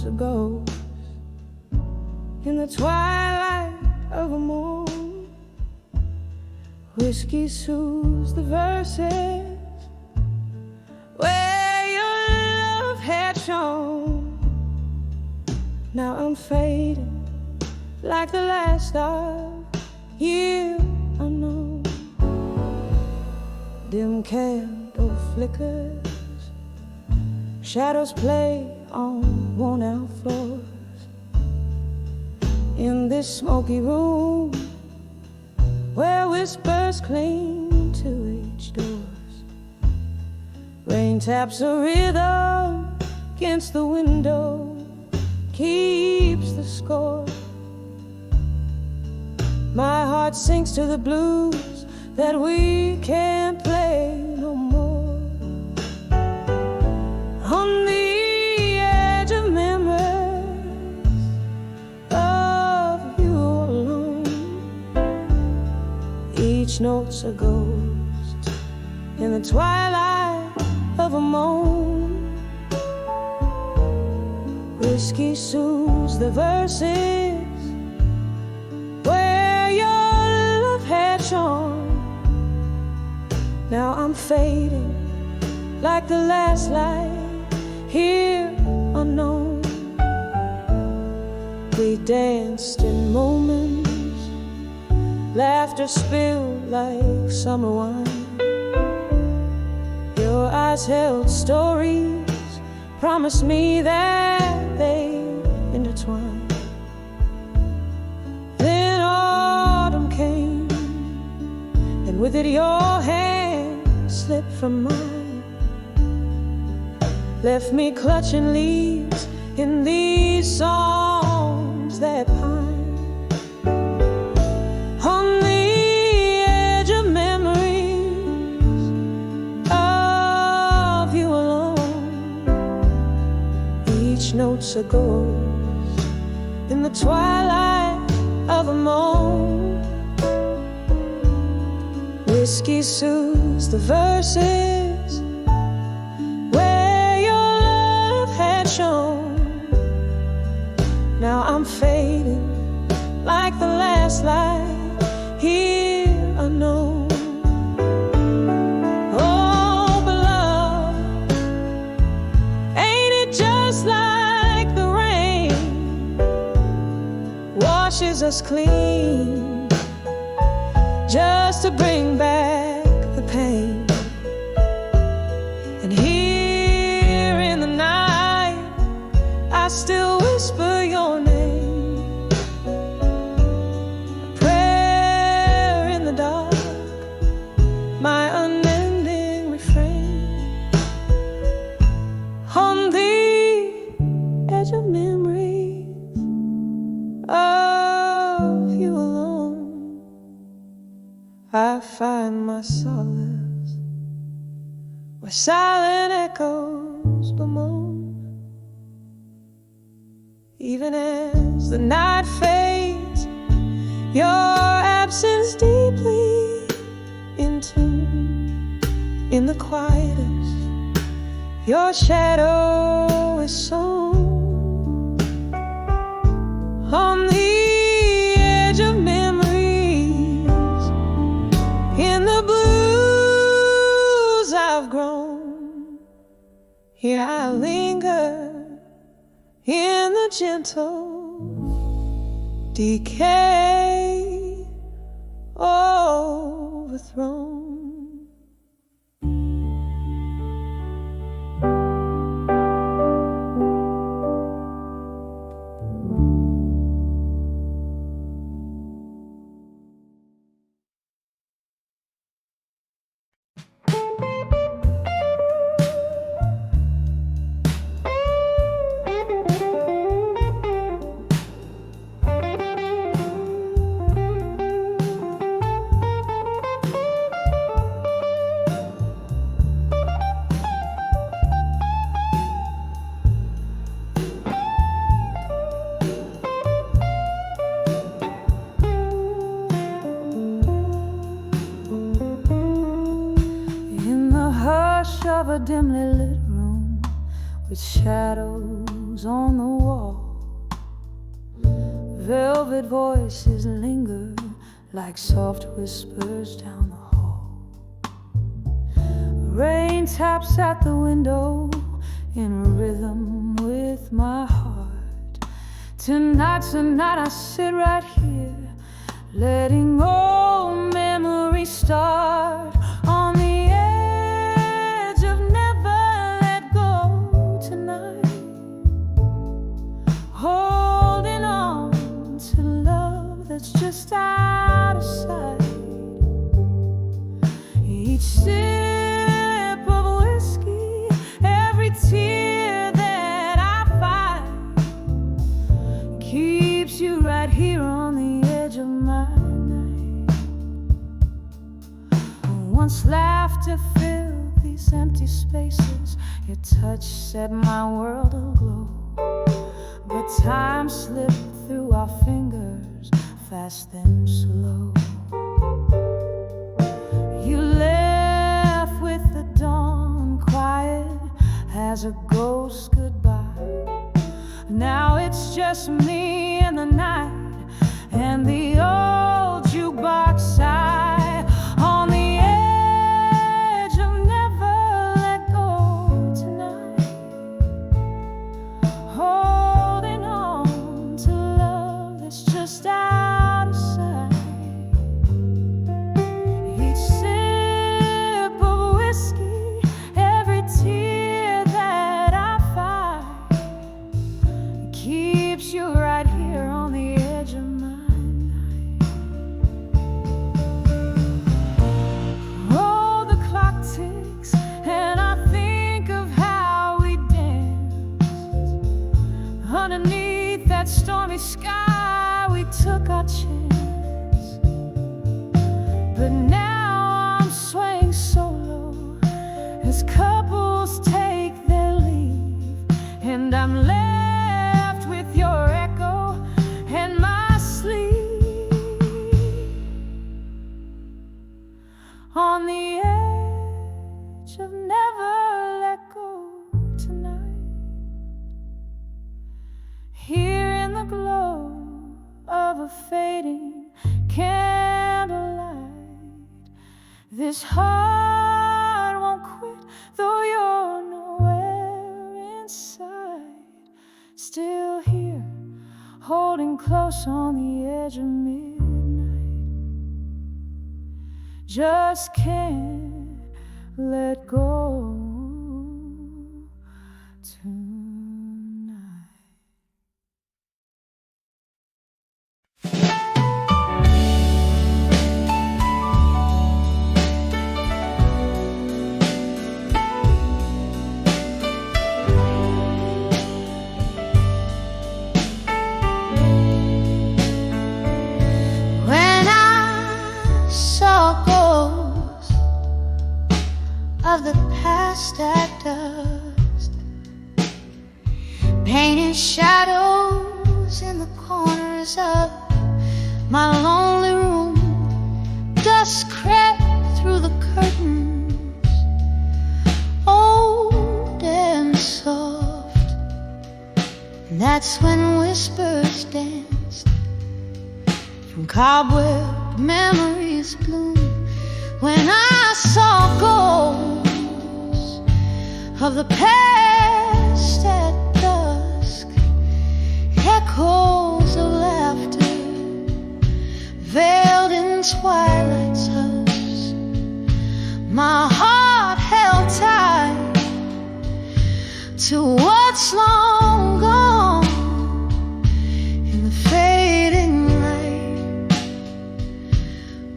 notes a ghost in the twilight of a moon. Whiskey soothes the verses where your love had shone. Now I'm fading like the last star year unknown. Dim candle flickers, shadows play on worn-out floors. In this smoky room where whispers cling to each doors, rain taps a rhythm against the window, keeps the score. My heart sinks to the blues that we can't play no more. On the edge of memories of you alone, each note's a ghost in the twilight of a moan. Whiskey soothes the verses where your love had shone. Now I'm fading like the last light here unknown. We danced in moments, laughter spilled like summer wine. Your eyes held stories, promised me that they intertwine. Then autumn came, and with it your hand slipped from mine, left me clutching leaves in these songs that pine. On the edge of memories of you alone, each note's a ghost in the twilight of a moan. Whiskey soothes the verses where your love had shone. Now I'm fading like the last light here unknown. Oh, but love, ain't it just like the rain washes us clean just to bring back the pain? And here in the night I still whisper your name, a prayer in the dark, my unending refrain. On the edge of memories of you alone, I find my solace where silent echoes bemoan. Even as the night fades, your absence deeply in tune. In the quietest, your shadow is sown. On the edge of memories, in the blues I've grown, here I linger in the gentle decay overthrown. of a dimly lit room with shadows hangs on the wall. Velvet voices linger like soft whispers down the hall. Rain taps at the window in rhythm with my heart. Tonight I sit right here, letting old memories start. On the edge of never let go tonight, holding on to love that's just out of sight. Each sip of whiskey, every tear that I find, keeps you right here on the edge of my night. Once laughter filled these empty spaces, your touch set my world aglow. But time slipped through our fingers, fast and slow. You left with the dawn, quiet as a ghost goodbye. Now it's just me and the night, and the old jukebox sigh. On the edge of never let go tonight, holding on to love that's just out of sight. Each sip of whiskey, every tear that I find, keeps you right here on the edge of my night. Oh, the clock ticks, and I think of how we danced underneath that stormy sky. We took our chance, but now I'm swaying solo as couples take their leave, and I'm left with your echo and my sleep. On the edge of never let go tonight, here in the glow of a fading candlelight. This heart won't quit, though you're nowhere inside. Still here, holding close on the edge of midnight. Just can't let go tonight. When I saw ghosts of the past at dusk, painting shadows in the corners of my lonely room, dust crept through the curtains, old and soft. And that's when whispers danced from cobweb memories bloom. When I saw ghosts of the past at dusk, echoes of laughter veiled in twilight's hush, my heart held tight to what's long gone in the fading light,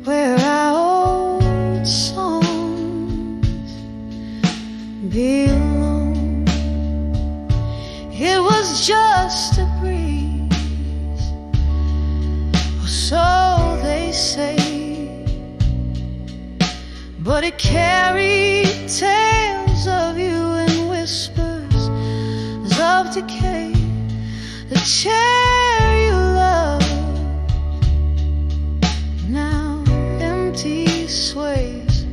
where our old songs belong. It was just a breeze, or so they say, but it carried tales of you and whispers of decay. The chair you loved now empty sways,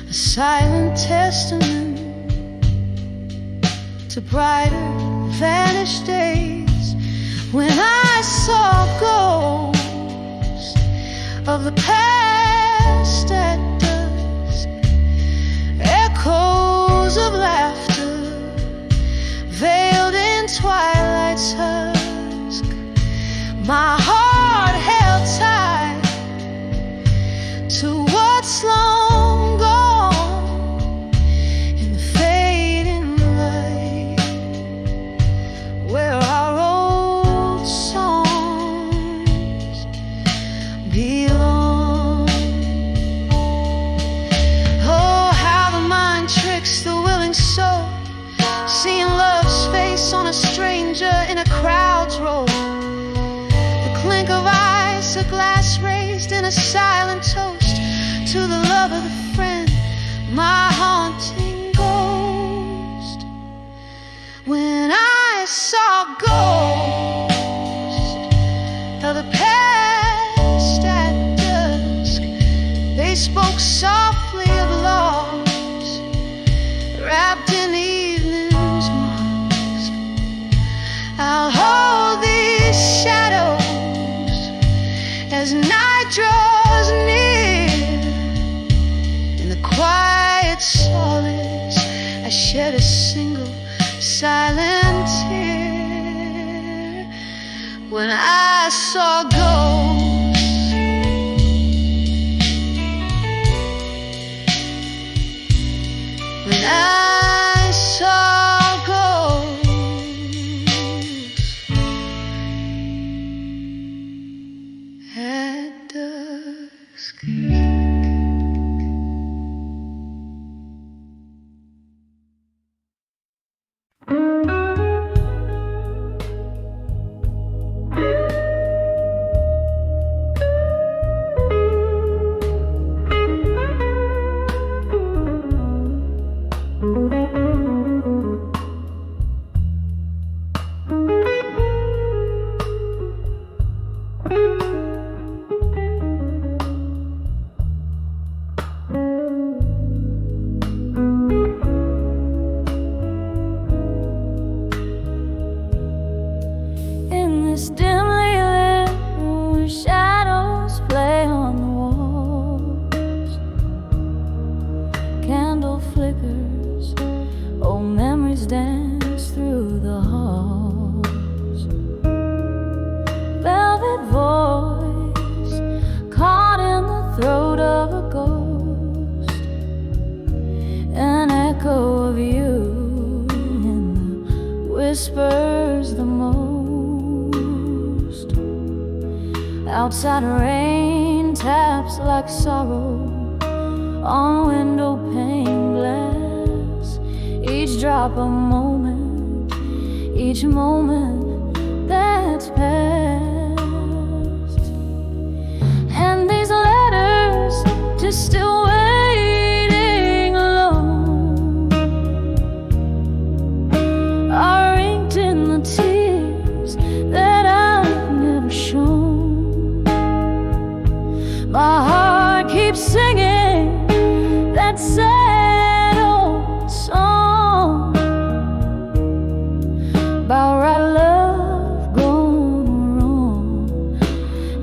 a silent testament to brighter vanished days when I saw ghosts of the past at dusk, echoes of laughter veiled in twilight's husk. My heart held tight to what's long gone in the fading light, where our old songs belong. Oh, how the mind tricks the willing soul, seeing love's face on a stranger in a crowd's roll. The clink of ice, a glass raised in a silent toast to the love of the friend, my haunting ghost. When I saw ghosts of the past at dusk, they spoke softly of loss wrapped in evening's mask. I'll hold these shadows as night draws near. In the quiet solace, I shed a single silent tear when I saw ghosts. When I saw ghosts at dusk. Outside rain taps like sorrow on window pane glass. Each drop a moment, each moment that's past. And these letters just still waiting alone are inked in the tears that I've never shown. My heart keeps singing that sad old song about right love gone wrong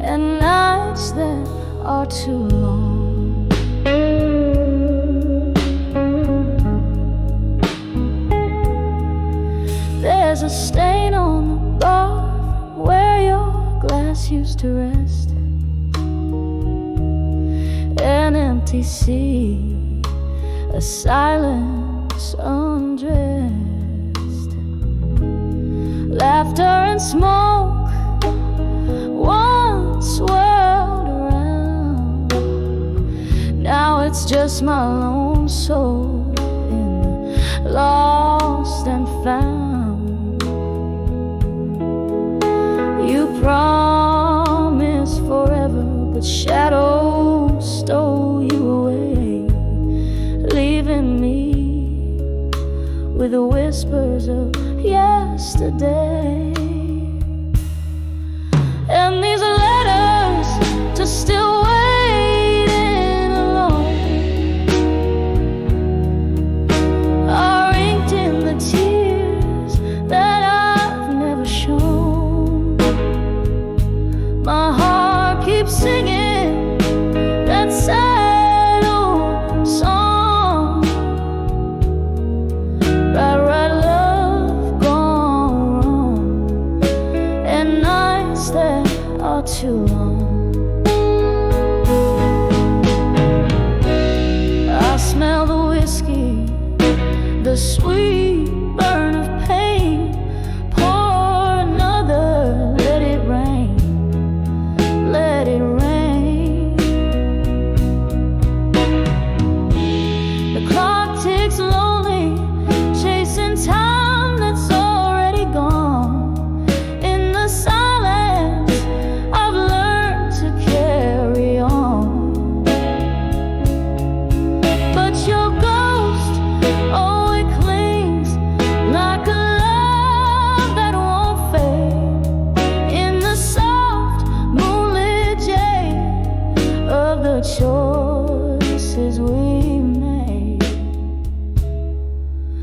and nights that are too long. There's a stain on the bar where your glass used to rest. An empty sea, a silence undressed. Laughter and smoke once swirled around. Now it's just my lone soul in the lost and found. You promised forever, but shadows stole you away, leaving me with the whispers of yesterday. And these letters just still waiting alone are inked in the tears My heart keeps singing that sad old song. Right, love gone wrong, and nights that are too long. I smell the whiskey, the sweet burn of pain. Pour another, let it rain, let it rain. The clock ticks lonely, chasing time that's already gone. In the silence, I've learned to carry on. But your ghost, oh, it clings like a love that won't fade. In the soft moonlit jade of the choices we made.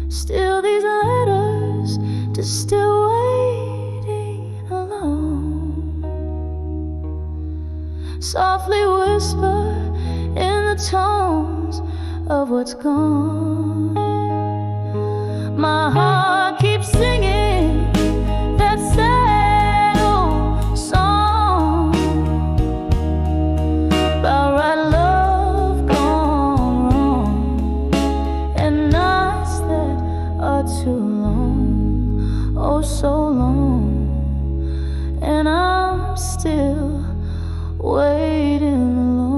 Still these letters to still waiting alone. Softly whisper in the tones of what's gone. My heart keeps singing that sad old song about right love gone wrong, and nights that are too long, oh so long, and I'm still waiting alone.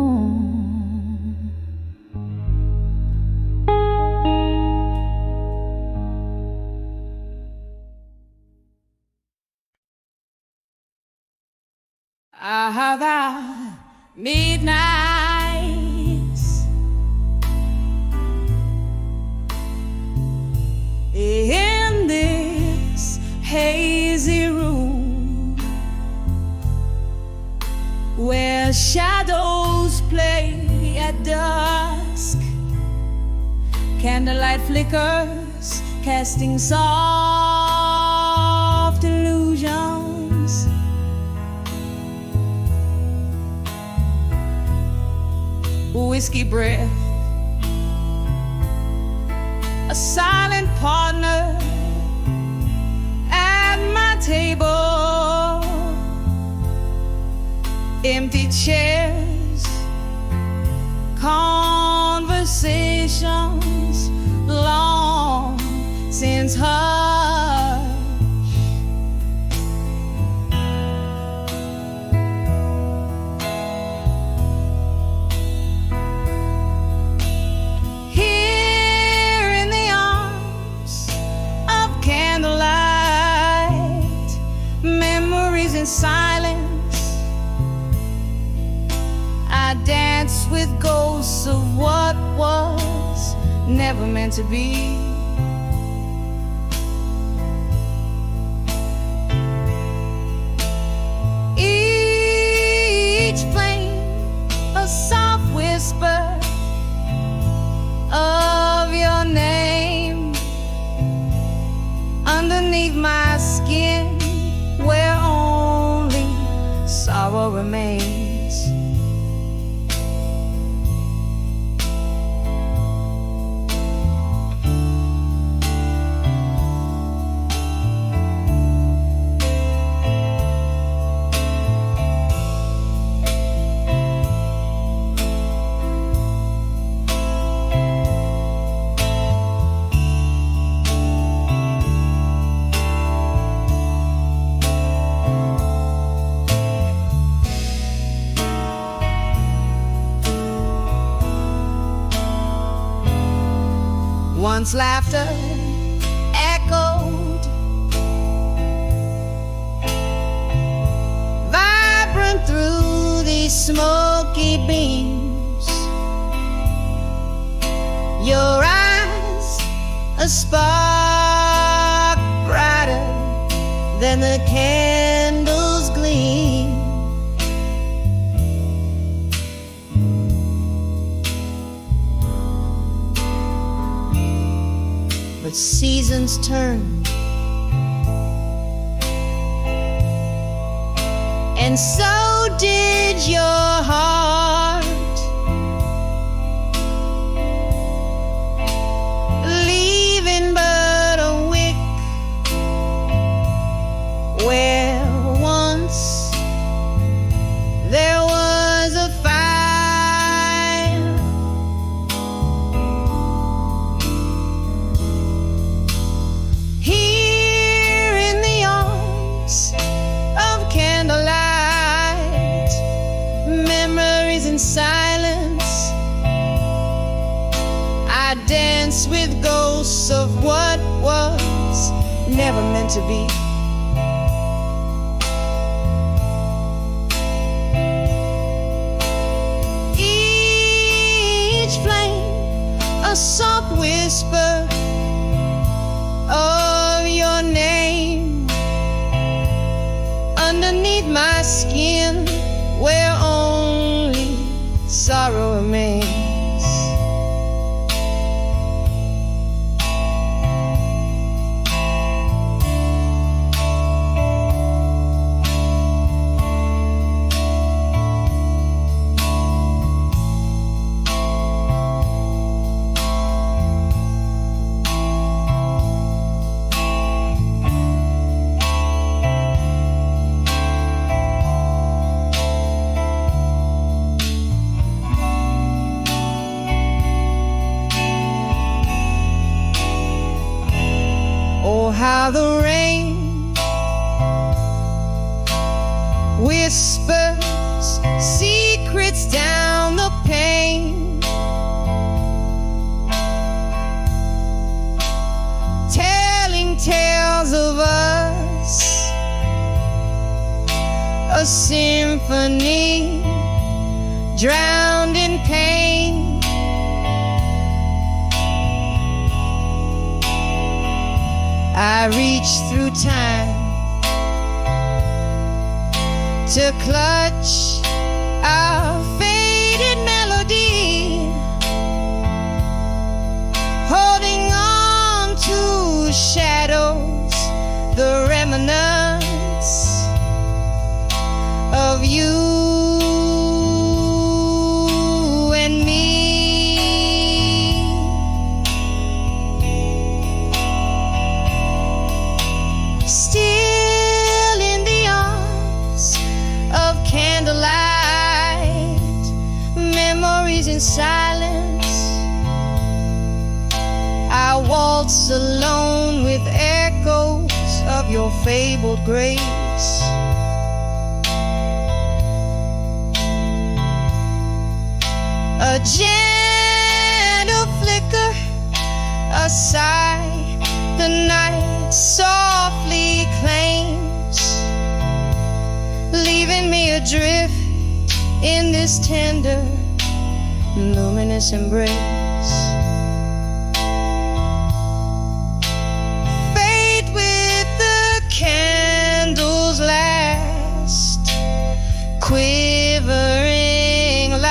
The midnights in this hazy room where shadows play at dusk, candlelight flickers casting soft illusions. Whiskey breath, a silent partner at my table, empty chairs, conversations long since hushed. Here in the arms of candlelight, memories in silence, I dance with ghosts of what was never meant to be. Each flame a soft whisper of your name underneath my skin, where only sorrow remains. Once laughter echoed, vibrant through these smoky beams. Your eyes a spark brighter than the candles gleam. But seasons turn, and so did your heart leaving but a wick where once there was a fire? Here in the arms of candlelight, memories in silence, I dance with ghosts of what was never meant to be. Each flame a soft whisper of your name underneath my skin, where only sorrow remains. Oh, how the rain whispers secrets down the pane, telling tales of us, a symphony drowned in pain. I reach through time to clutch our faded melody, holding on to shadows, the remnants of you and me. Still in the arms of candlelight, memories in silence, I waltz alone with echoes of your fabled grace. A gentle flicker, a sigh, the night softly claims, leaving me adrift in this tender, luminous embrace. Fade with the candle's last quivering light.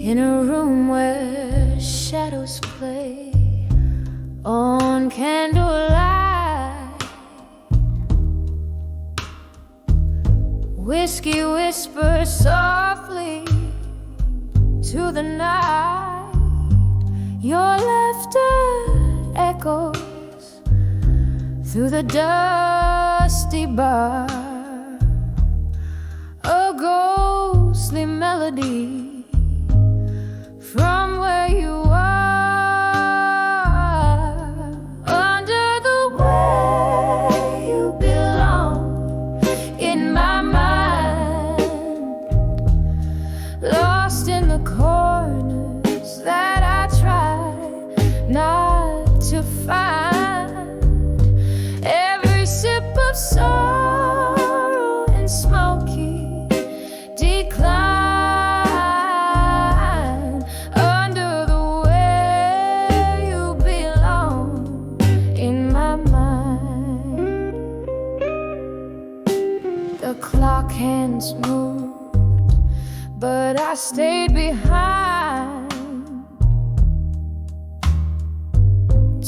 In a room where shadows play on candlelight, whiskey whispers softly to the night. Your laughter echoes through the dusty bar, a ghostly melody from where you are, under the way you belong in my mind, lost in the corners that I tried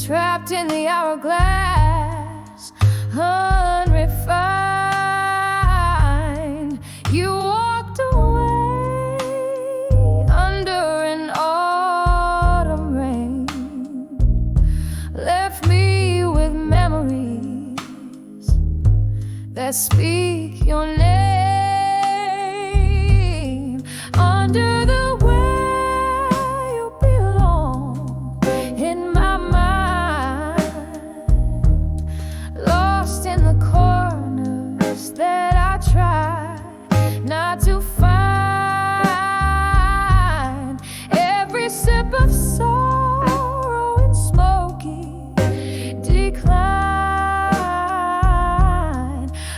trapped in the hourglass, unrefined. You walked away under an autumn rain, left me with memories that speak your name. Under the way you belong in my mind, lost in the corners that I try not to find. Every sip of sorrow and smoky decline.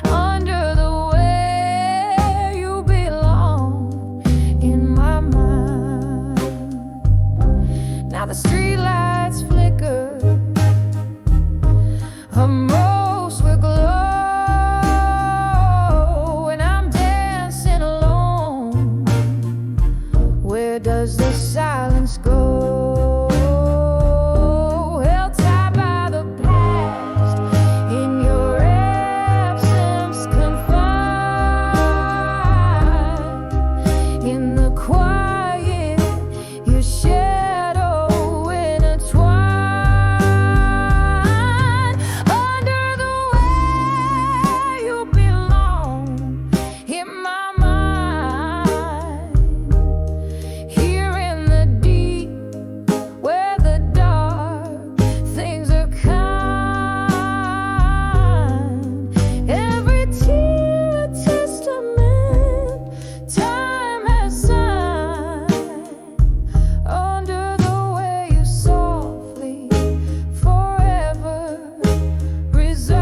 Under the way you belong in my mind. Now the streetlights flicker, a most will glow, and I'm dancing alone. Where does the silence go? Held tied by the past, in your absence confined. In the quiet, your shadow intertwined. Under the way you belong in my mind. Here in the deep, where the dark things are kind. Every tear a testament time has signed. Under the way you softly forever reside,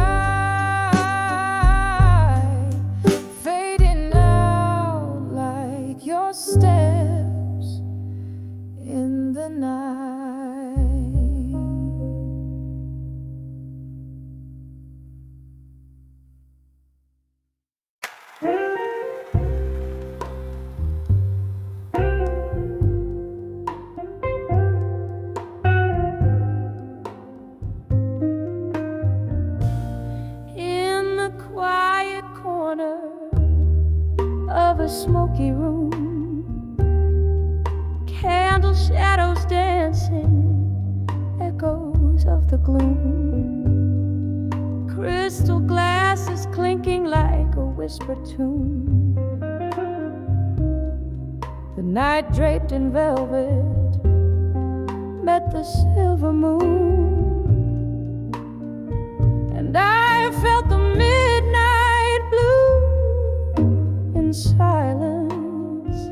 fading out like your steps in the night. In the quiet corner of a smoky room, candle shadows dancing, echoes of the gloom. Crystal glasses clinking like a whispered tune. The night draped in velvet met the silver moon, and I felt the midnight blue in silence.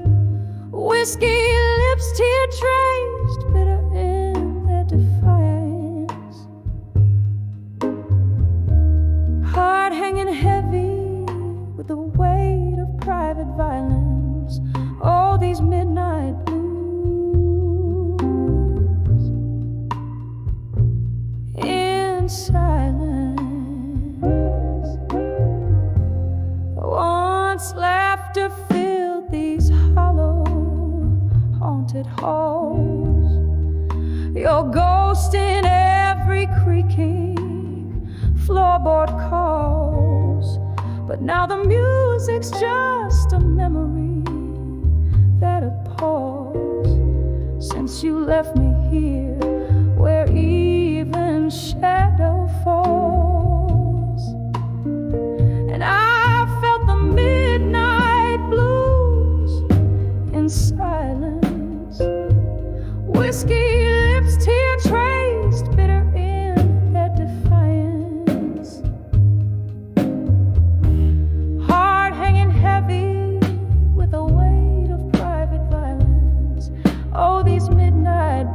Whiskey lips, tear traced, bitter in their defiance. Heart hanging heavy with the weight of private violence. All these midnight blues in silence. Once laughter filled these hollow, haunted halls. Your ghost in every creaking floorboard calls. But now the music's just a memory that appalls. Since you left me here, where even shadow falls, and I felt the midnight blues in silence. Whiskey lips, tear traced, bitter in their defiance. Heart hanging heavy with the weight of private violence. Oh, these midnight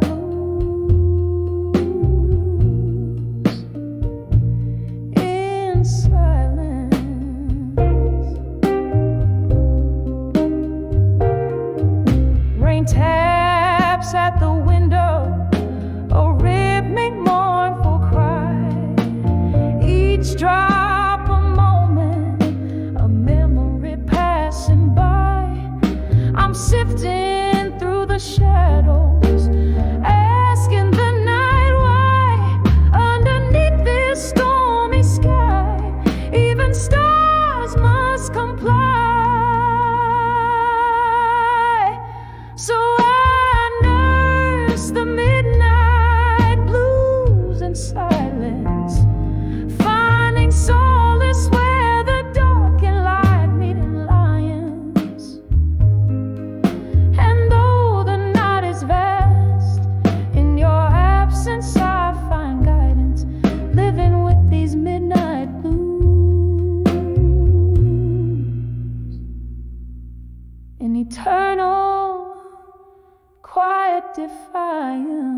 defiance.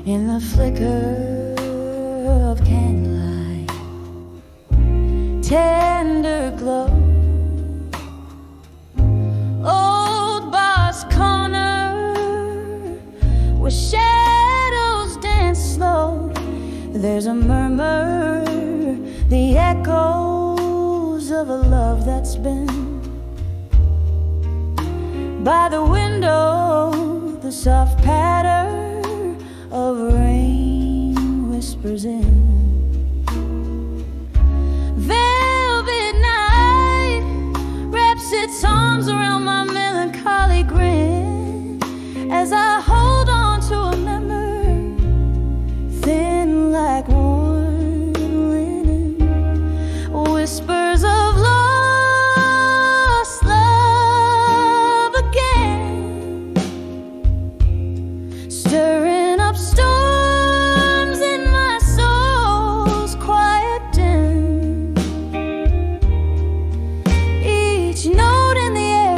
In the flicker of candlelight, tender glow, old bar's corner where shadows dance slow. There's a murmur, the echoes of a love that's been by the window, the soft patter of rain whispers in. Velvet night wraps its arms around my melancholy grin as I hold on to a memory thin like worn linen. Whispers of lost love again, stirring up storms in my soul's quiet den. Each note in the air,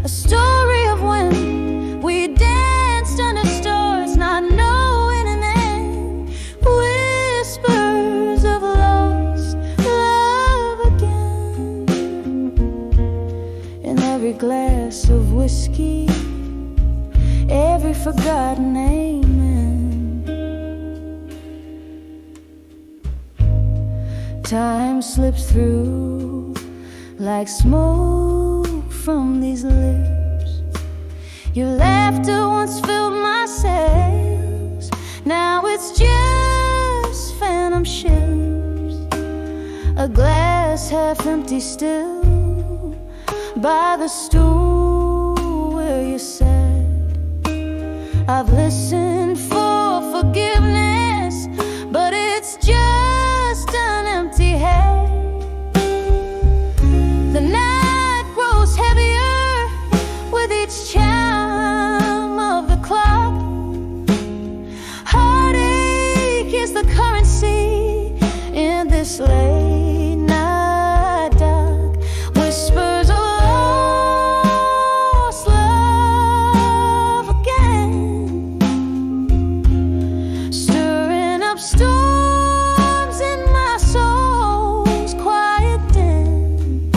a story of when we danced under stars, not knowing an end. Whispers of lost love again. In every glass of whiskey, every forgotten amen. Time slips through like smoke from these lips. Your laughter once filled my sails, now it's just phantom ships. A glass half empty still by the stool where you sat. I've listened for forgiveness, but it's just an empty head. The night grows heavier with each chime of the clock. Heartache is the currency in this late night dark. Whispers of lost love again, stirring up storms in my soul's quiet den.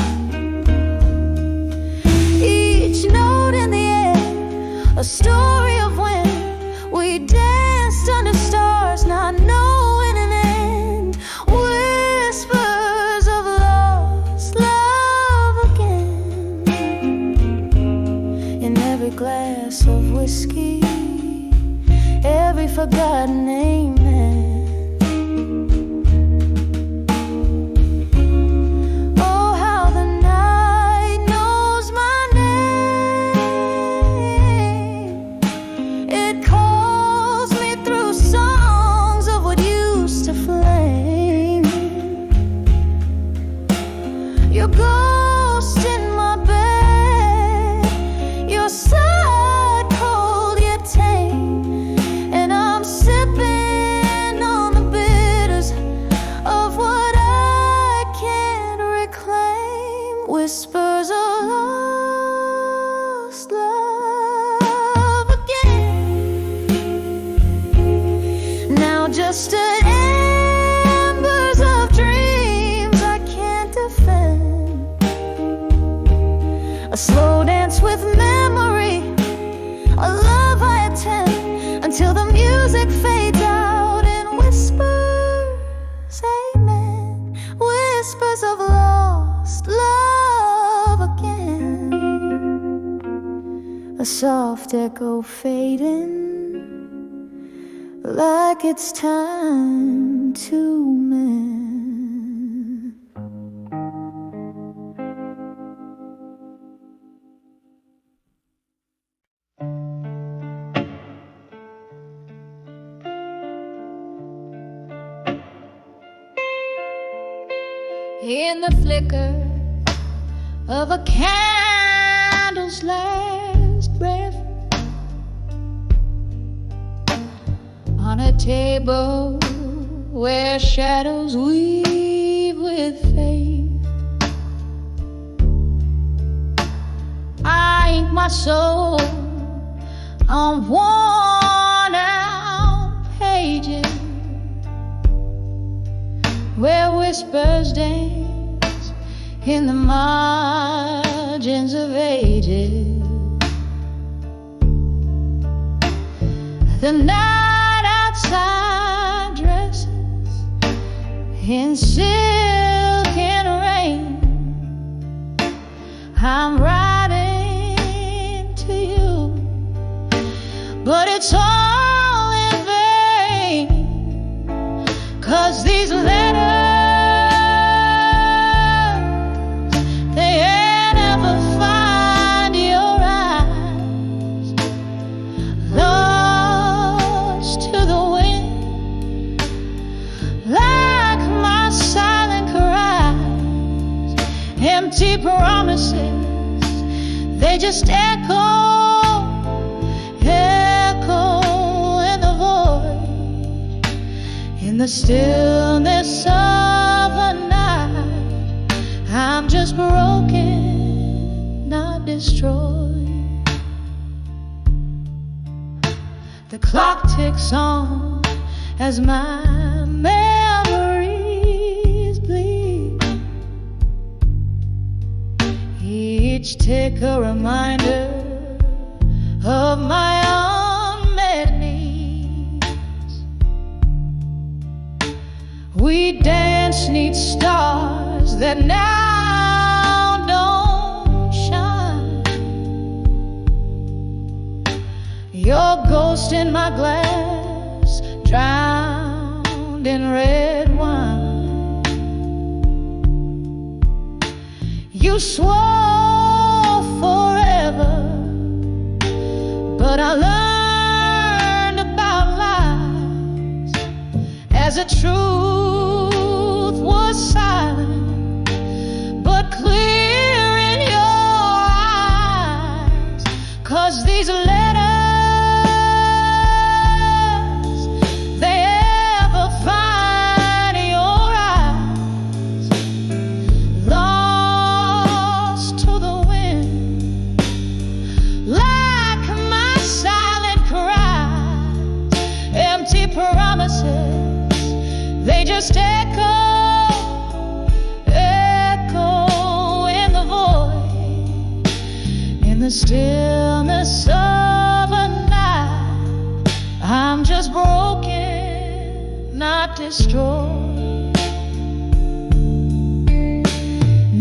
Each note in the air, a story of when we danced under stars, not knowing an end. Whispers of lost love again. In every glass of whiskey, every forgotten amen. Oh, how the night knows my name. It calls me through songs of what used to flame. Your ghost in my bed, your side cold yet tame, and I'm sipping on the bitters of what I can't reclaim. Whispers of lost love again. Now just an embers of dreams I can't defend. A slow dance with memory, a love I attend until the music fades out and whispers, amen. Whispers of lost love again. A soft echo fading like it's time to mend. in the flicker of a candle's last breath, on a table where shadows weave with faith. I ink my soul on worn out pages where whispers dance in the margins of ages. The night outside dresses in silk and rain. I'm writing to you, but it's all in vain, 'cause these letters, they ain't ever find your eyes. Lost to the wind, like my silent cries, empty promises, they just echo in the void, in the stillness of a night. I'm just broken, not destroyed. The clock ticks on as my memories bleed, each tick a reminder of my unmet needs. We dance 'neath stars that now don't shine. Your ghost in my glass, drowned in red wine. You swore forever, but I learned about lies as the truth was silent, but clear in your eyes. 'Cause these letters, they ever find your eyes. Lost to the wind, like my silent cries, empty promises, they just echo in the void, in the stillness of a night. I'm just broken, not destroyed.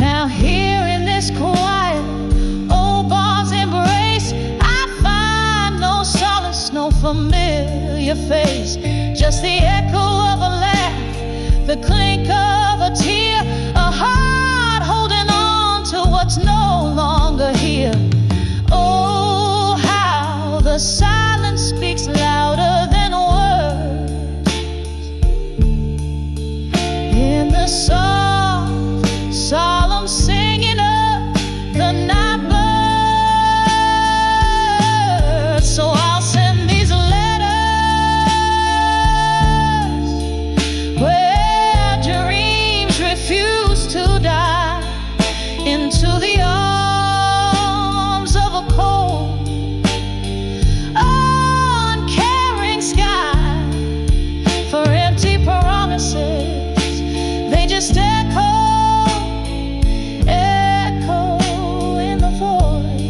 Now here in this quiet old bar's embrace, I find no solace, no familiar face, just the echo of a laugh, the clink of a tear, a heart holding on to what's no longer here. Oh, how the silence speaks louder than words, in the soft, solemn singing of the night bird. So I'll send these letters where dreams refuse to die, into the arms of a cold, uncaring sky, for empty promises, they just echo in the void,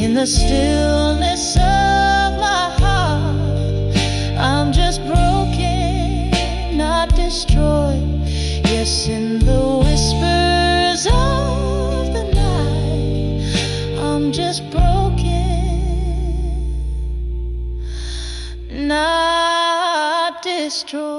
in the stillness of my heart. I'm just broken, not destroyed. Yes, in the whispers of the night, I'm just broken, not destroyed.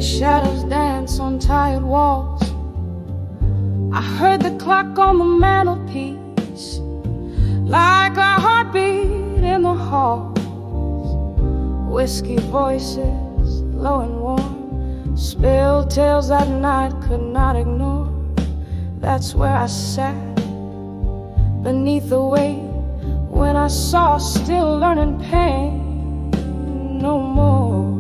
shadows dance on tired walls. I heard the clock on the mantelpiece, like a heartbeat in the halls. Whiskey voices, low and warm, spilled tales that night could not ignore. That's where I sat, beneath the weight, when I saw still learning pain no more.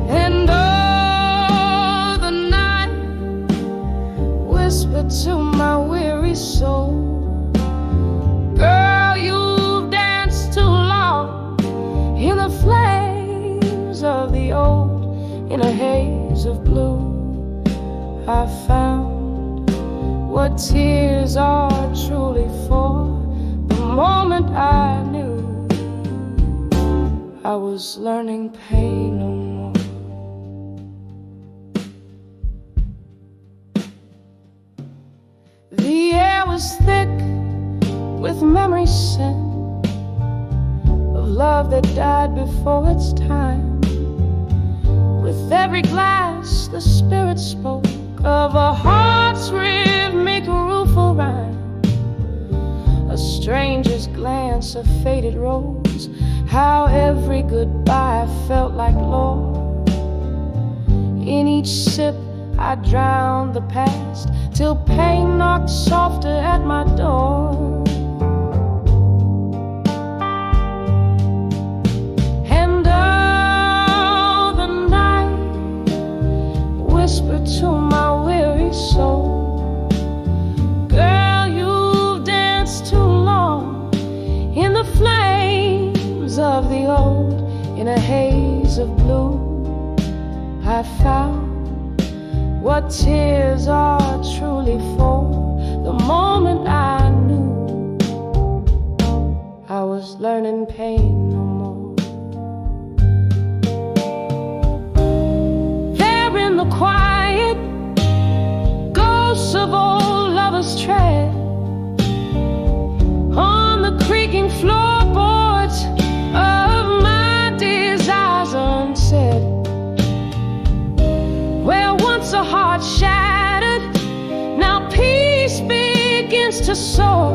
And oh, the night whispered to my weary soul, girl, you've danced too long in the flames of the old. In a haze of blue I found what tears are truly for. The moment I knew I was learning pain no more. The air was thick with memory scent of love that died before its time. With every glass the spirit spoke of a heart's rhythmic rueful rhyme. A stranger's glance, a faded rose, how every goodbye felt like lore. In each sip I drowned the past, till pain knocked softer at my door. And oh, the night whispered to my weary soul, girl, you've danced too long in the flames of the old. In a haze of blue I found what tears are truly for. The moment I knew I was learning pain no more. There in the quiet, ghosts of old lovers tread on the creaking floorboards of my desires unsaid. Where once a heart shattered, now peace begins to soar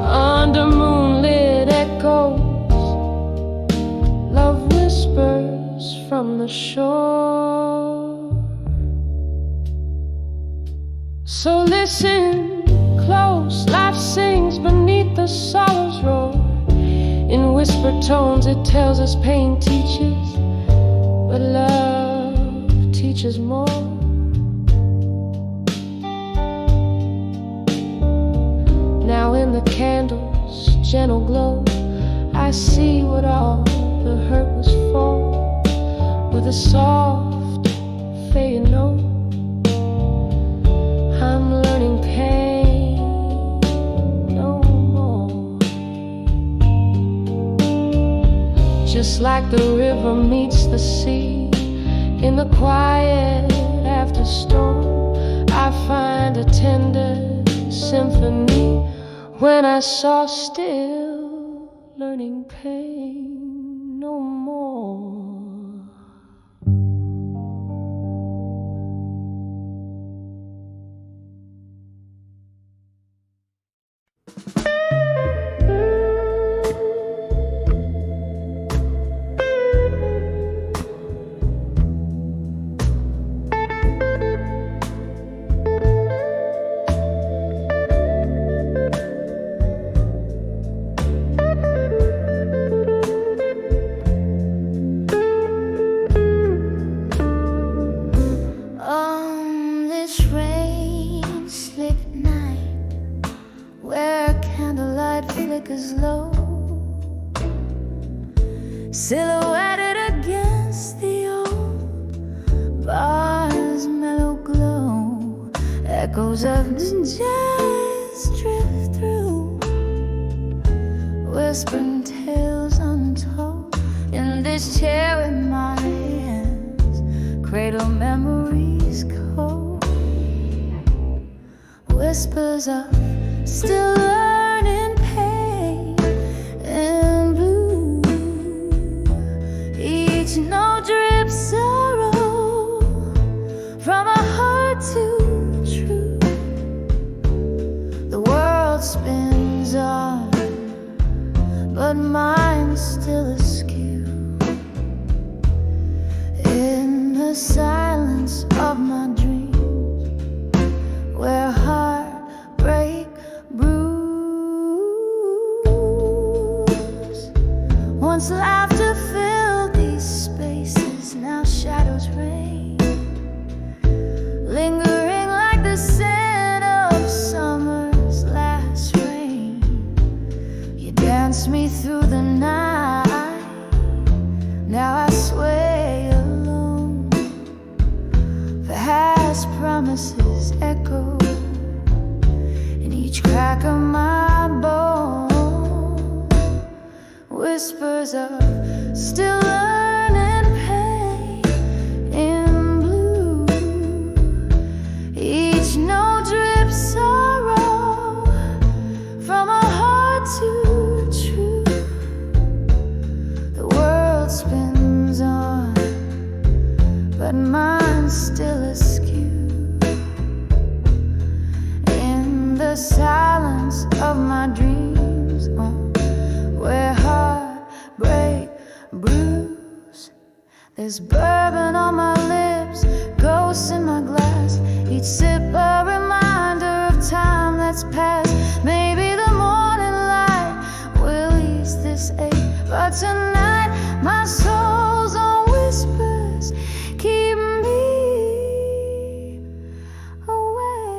under moonlit echoes. Love whispers from the shore. So listen close, life sings beneath the sorrow's roar. In whispered tones it tells us pain teaches, but love teaches more. Now in the candle's gentle glow I see what all the hurt was for. With a soft fading note I'm learning pain no more. Just like the river meets the sea in the quiet after storm, I find a tender symphony when I saw still learning pain no more. Flickers low, silhouetted against the old bar's mellow glow. Echoes of jazz drift through, whispering tales untold. In this chair in my hands, cradle memories cold. Whispers of still learning pain and blue. Each note voices echo in each crack of my bone. Whispers of still learning pain in blue. Each note drips sorrow from a heart too true. The world spins on, but mine's still askew. In the silence of my dreams, where heartbreak brews, there's bourbon on my lips, ghosts in my glass. Each sip a reminder of time that's past. Maybe the morning light will ease this ache, but tonight my soul's on whispers keep me awake.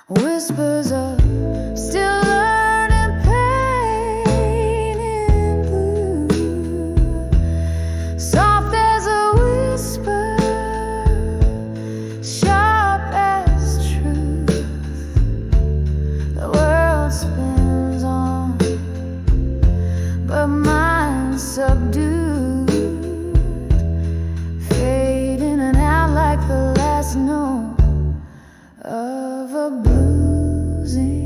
Whispers of still learning pain in blue. Soft as a whisper, sharp as truth. The world spins on, but mine's subdued, fading and out like the last note of a bluesing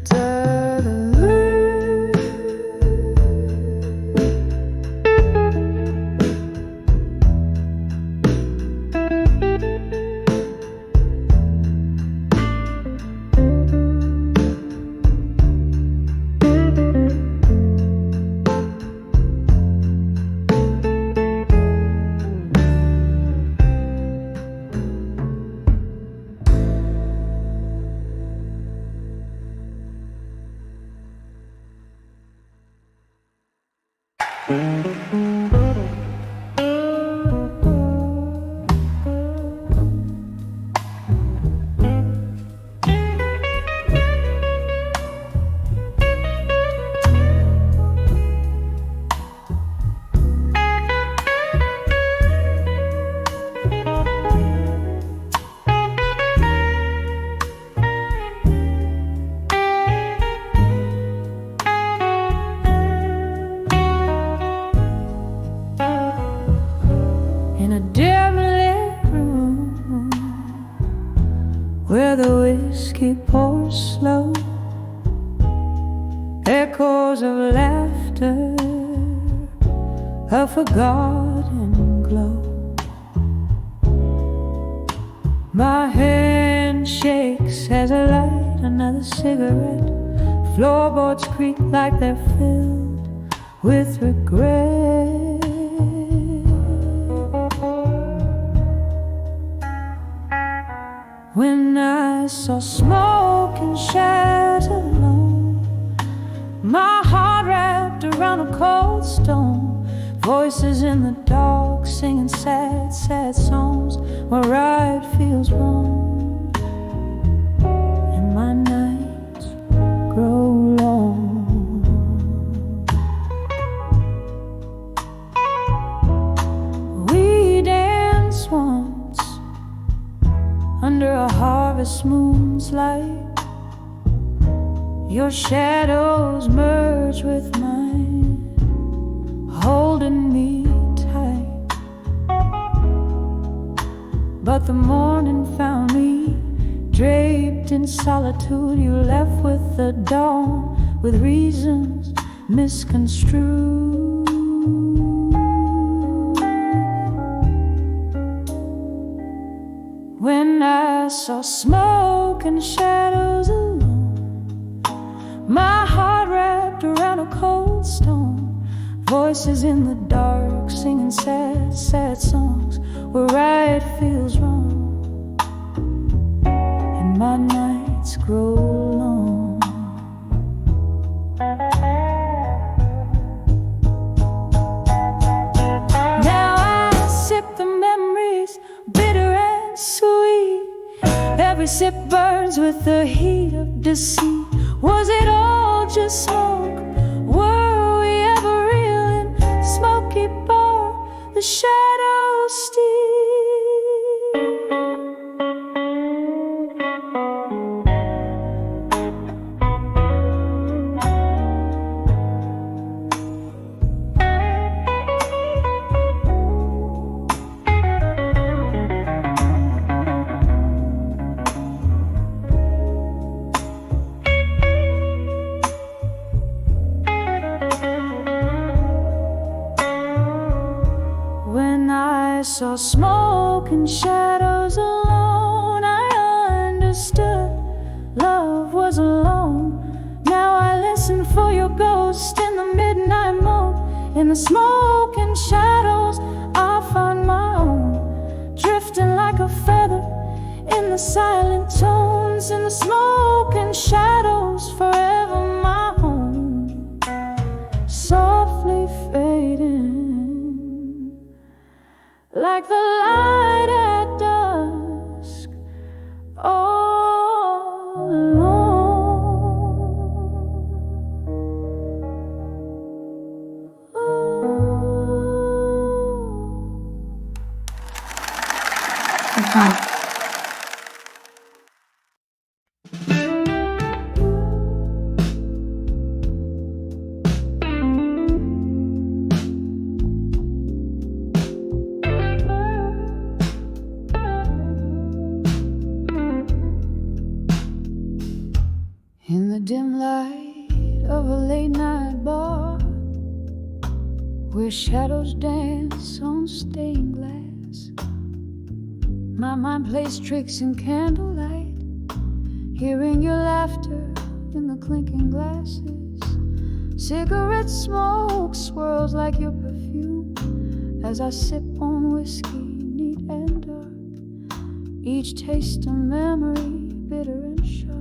interlude. In a dim lit room where the whiskey pours slow, echoes of laughter, a forgotten glow. My hand shakes as I light another cigarette. Floorboards creak like they're filled with regret. When I saw smoke and shadows alone, my heart wrapped around a cold stone. Voices in the dark singing sad, sad songs where right feels wrong, and my nights grow long. We danced once under a harvest moon's light. Your shadows merge with mine, holding me tight. But the morning found me draped in solitude. You left with the dawn, with reasons misconstrued. When I saw smoke and shadows alone, my heart wrapped around a cold stone. Voices in the dark singing sad, sad songs where right feels wrong, and my nights grow long. Now I sip the memories, bitter and sweet. Every sip burns with the heat of deceit. Was it all just smoke? Were we ever real in smoky bar? the shadows steal. I saw smoke and shadows alone. I understood love was alone. Now I listen for your ghost in the midnight moon. In the smoke and shadows I find my own, drifting like a feather in the silent tones. In the smoke and shadows forever my home, softly fading like the light at dusk, all alone. In the dim light of a late night bar, where shadows dance on stained glass, my mind plays tricks in candlelight, hearing your laughter in the clinking glasses. Cigarette smoke swirls like your perfume as I sip on whiskey neat and dark, each taste a memory bitter and sharp.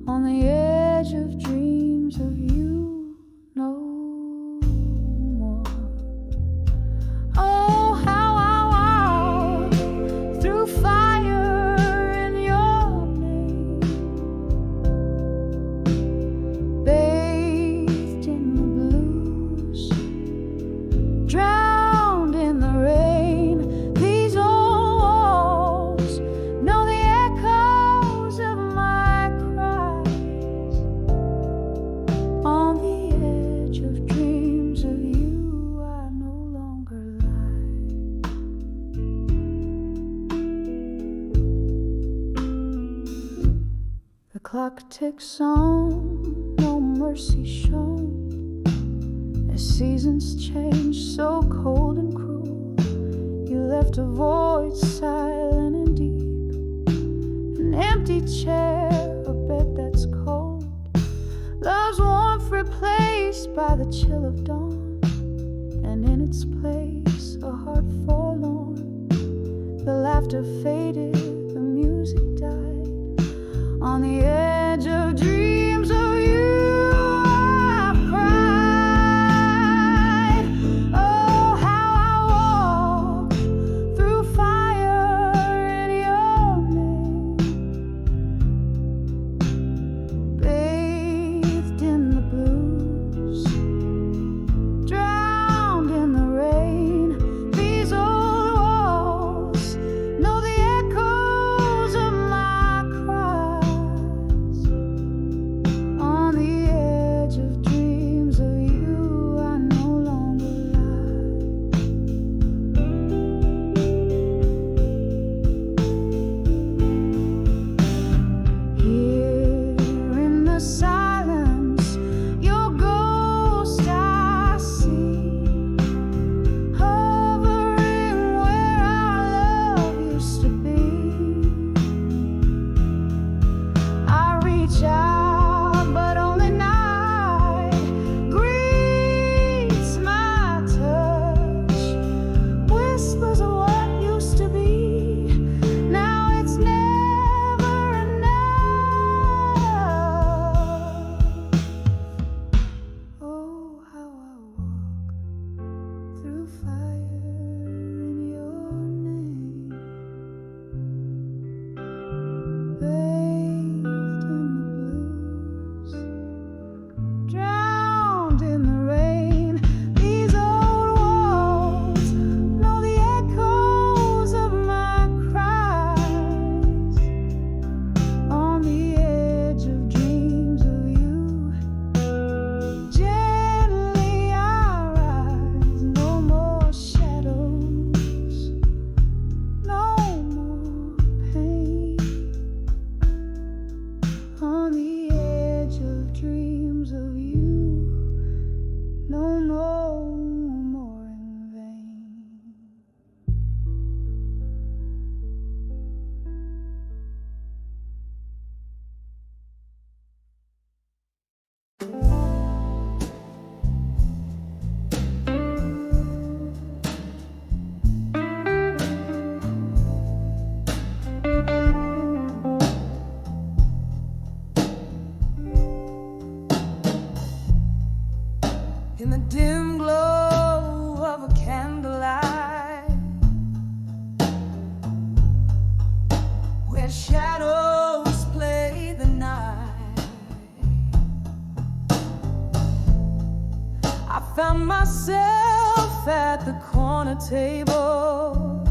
On the edge of dreams of you no more. Oh, how I walk through fire in your name, bathed in the blues, drowned in the rain. These old walls know the echoes of my cries. On the edge of dreams of you, I no longer lie. The clock ticks on, no mercy shown, as seasons change so cold and cruel. You left a void silent and deep, an empty chair, a bed that's cold. Love's warmth replaced by the chill of dawn, and in its place a heart forlorn. The laughter faded, the music died. On the edge of dreams of you I cried. Oh, how I walk through fire in your name, bathed in the blues, drowned in the rain. These old walls know the echoes of my cries. off at the corner table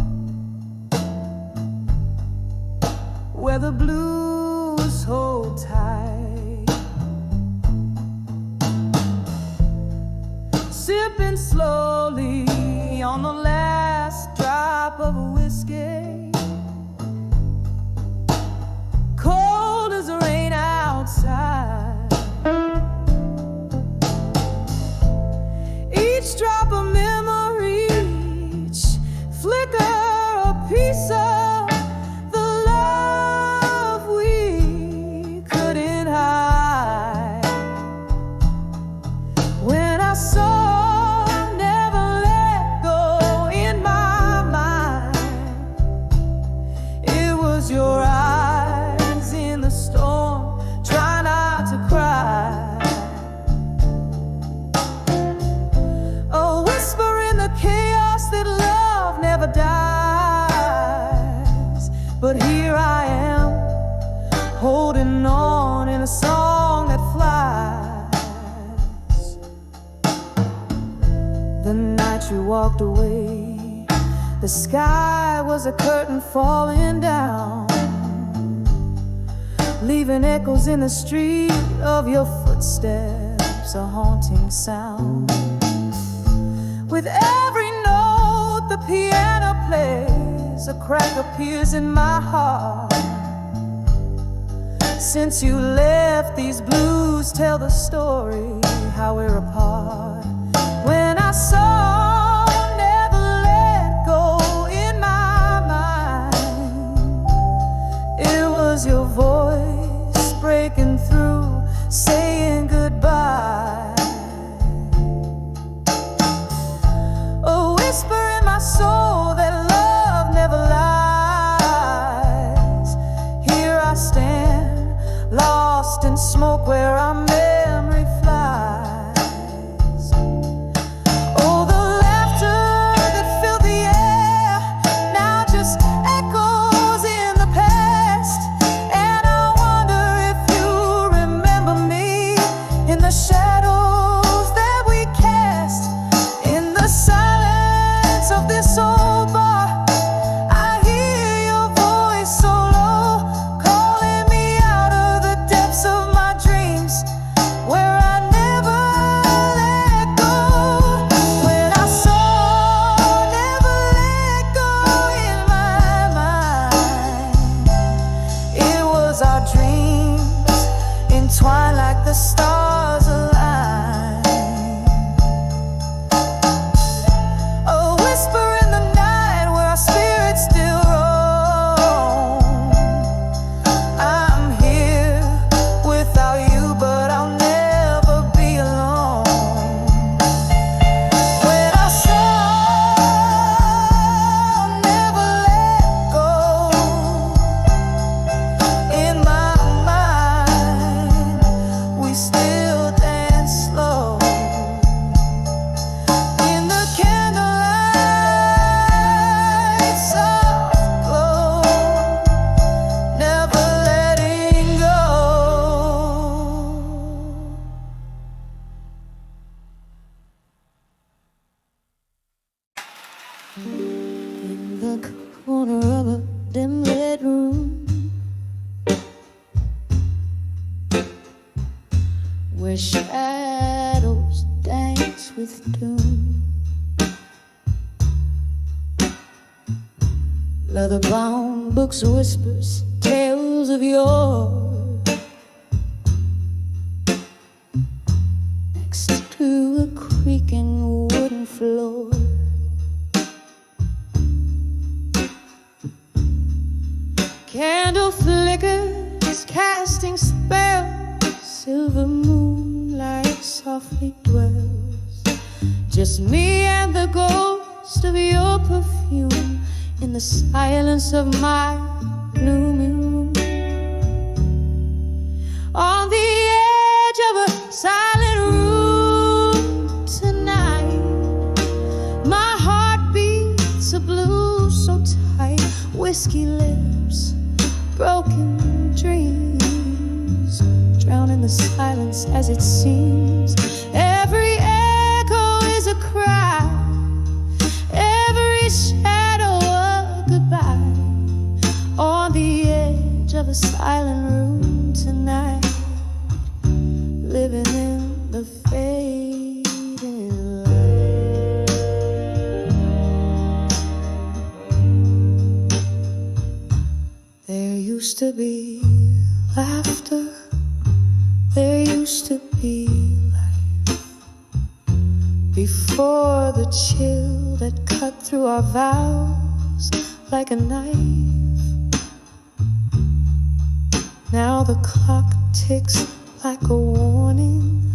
where the blues hold tight, sipping slowly on the last drop of whiskey, cold as rain outside. Each drop of memory, each flicker a piece of the love we couldn't hide. When I saw never let go in my mind, it was your eyes in the storm, try not to cry. Chaos that love never dies. But here I am, holding on in a song that flies. The night you walked away, the sky was a curtain falling down, leaving echoes in the street of your footsteps, a haunting sound. With every note the piano plays, a crack appears in my heart. Since you left, these blues tell the story, how we're apart. When I saw never let go in my mind, it was your voice breaking through, saying goodbye. Whisper in my soul that love never lies. Here I stand, lost in smoke where our memory flies. Oh, the laughter that filled the air now just echoes in the past. And I wonder if you remember me in the shadows that we cast, in the silence of this old bar. I hear your voice so low, calling me out of the depths of my dreams, where I never let go. When I saw never let go in my mind, it was our dreams entwined like the stars align. In the corner of a dim lit room, where shadows dance with doom, leather-bound books whispers tales of yore, next to a creaking wooden floor. Candle flickers casting spells, silver moonlight softly dwells. Just me and the ghost of your perfume in the silence of my gloomy room. On the edge of a silent room tonight, my heart beats a blues so tight. Whiskey lips, broken dreams, drown in the silence as it seems. Every echo is a cry used to be laughter, there used to be life. Before the chill that cut through our vows like a knife. Now the clock ticks like a warning,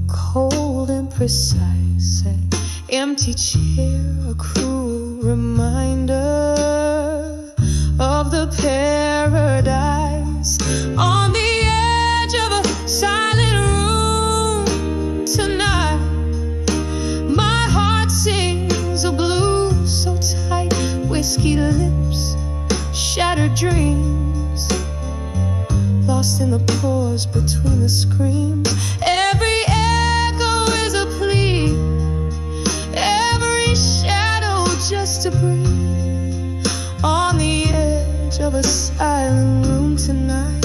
cold and precise. An empty chair, a cruel reminder of the paradise on the edge of a silent room tonight. My heart sings a blues so tight, whiskey lips, shattered dreams, lost in the pause between the screams. Every echo is a plea, every shadow just a breathe on the edge of a silent room tonight,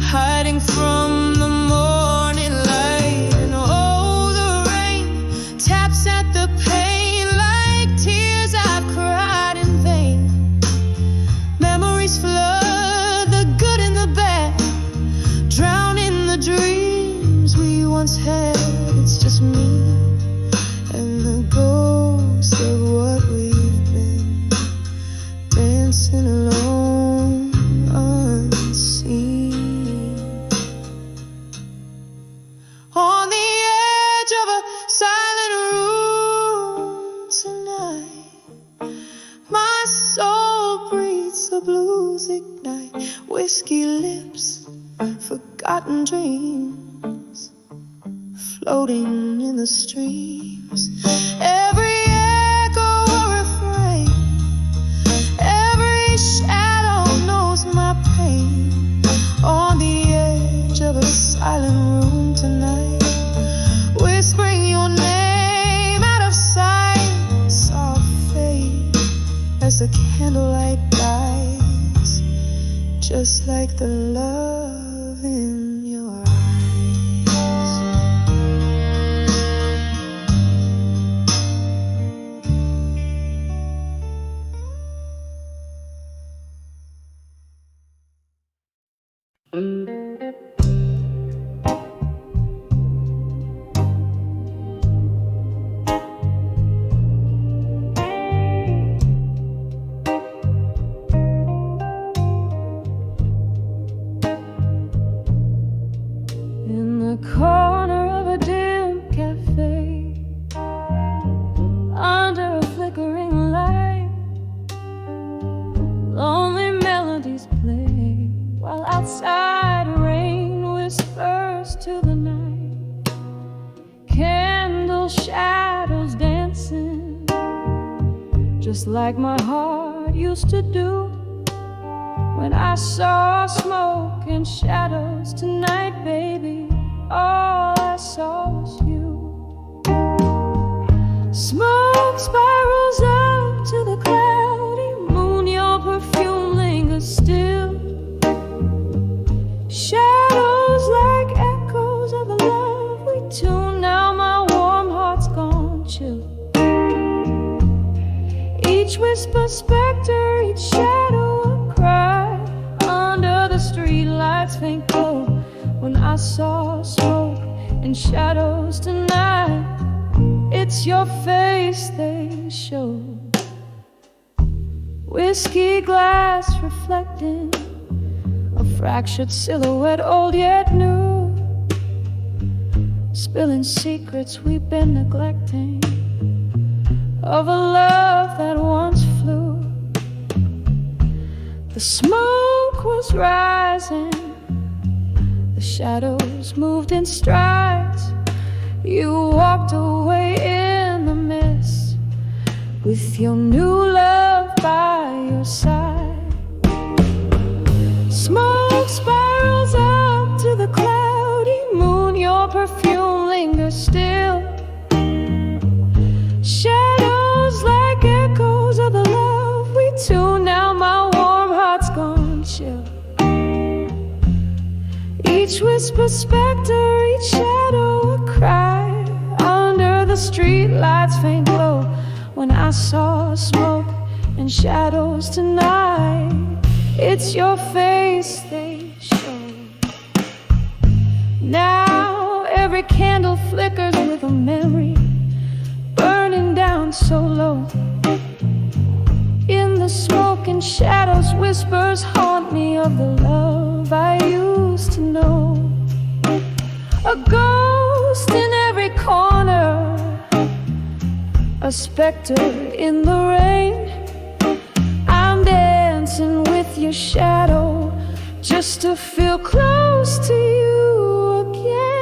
hiding from the morning light. And oh, the rain taps at the pain like tears I've cried in vain. Memories flood the good and the bad, drown in the dreams we once had. It's just me and the ghost of what we've been, dancing alone, unseen, on the edge of a silent room tonight. My soul breathes, the blues ignite, whiskey lips, forgotten dreams, floating in the streams. Every echo a refrain, every shadow knows my pain, on the edge of a silent room tonight, whispering your name out of sight. Soft fade as the candlelight dies, just like the love in your eyes. In the corner of a dim cafe, under a flickering light, lonely melodies play, while outside rain whispers to the night. Candle shadows dancing, just like my heart used to do when I saw smoke and shadows. Tonight, baby, all I saw was you. Smoke spirals up to the cloudy moon, your perfume lingers still. Shadows like echoes of the love we tune. Now my warm heart's gone chill. Each whisper specter, each shadow a cry, under the streetlights faint glow. When I saw smoke and shadows tonight, it's your face they show. Whiskey glass reflecting a fractured silhouette, old yet new, spilling secrets we've been neglecting, of a love that once flew. The smoke was rising, the shadows moved in strides. You walked away in the mist, with your new love by your side. Smoke spirals up to the cloudy moon, your perfume lingers still. Shadows like echoes of the love we tune. Now my warm heart's gone chill. Each whisper specter, each shadow a cry, under the streetlights faint glow. When I saw smoke and shadows tonight, It's your face they show. Now every candle flickers with a memory, burning down so low. In the smoke and shadows, whispers haunt me of the love I used to know. A ghost in every corner, a specter in the rain. I'm dancing with your shadow just to feel close to you again.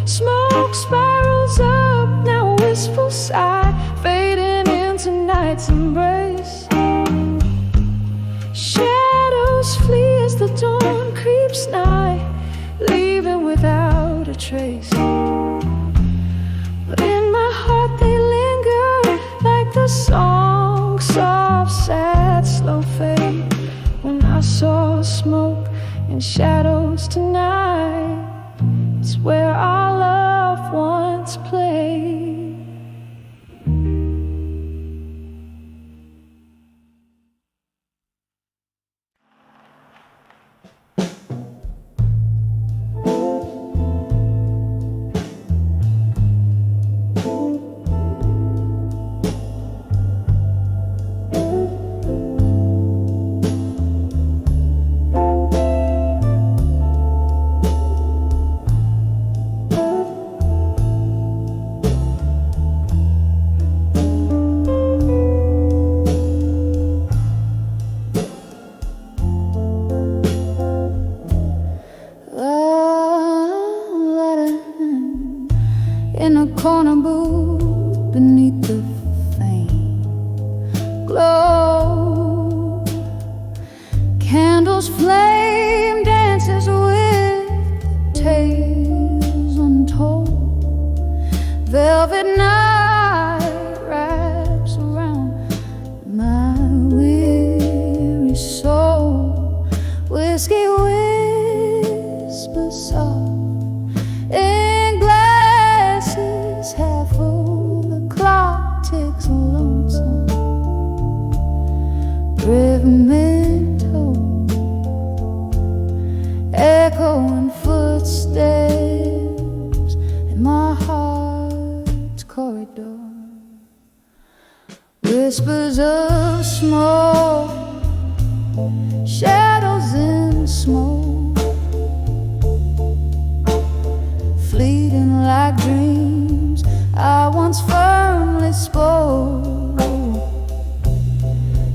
Smoke spirals up, now a wistful sigh, fading into night's embrace. Shadows flee as the dawn creeps nigh, leaving without a trace. But in my heart they linger like the songs of sad slow fade. When I saw smoke and shadows tonight, it's where our love once played. In a corner booth beneath the flame glow, candles flame, dances with tales untold. Velvet night wraps around my weary soul. Whiskey whispers soft in glasses half full. The clock ticks lonesome, rhythmical, echoing footsteps in my heart's corridor. Whispers of smoke, shadows in smoke, fleeting like dreams I once firmly spoke.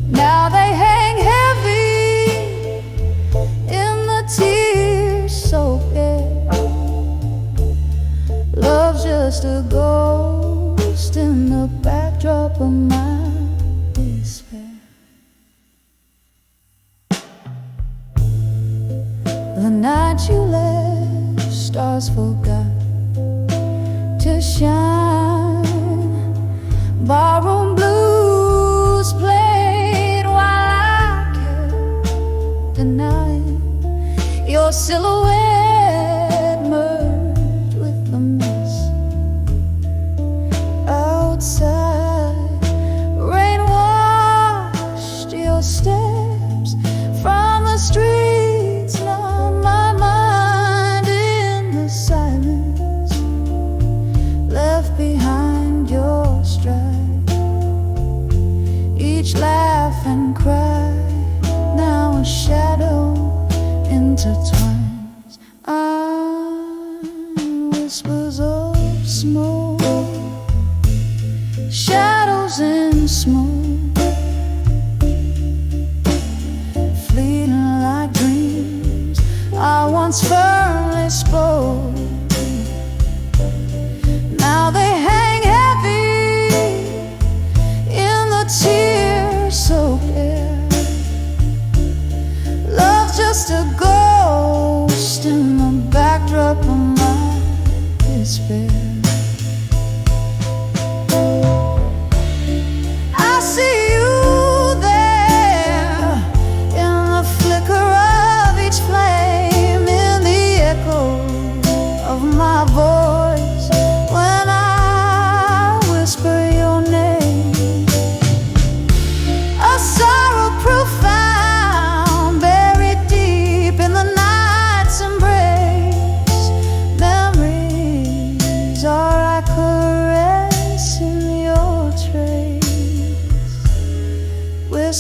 Now they hang heavy in the tear-soaked air. Love's just a ghost in the backdrop of my despair. The night you left, stars forgot to shine. Barroom blues played while I kept denying. Your silhouette merged with the mist outside. Rain washed your steps from the streets, numb my mind in the silence. Left behind your stride, each laugh and cry, now a shadow intertwines. Whispers of smoke, shadows in smoke, fleeting like dreams I once firmly spoke. Now they hang heavy in the tear-soaked air. Love's just a ghost in the backdrop of my despair. I see you there in the flicker of each flame, in the echoes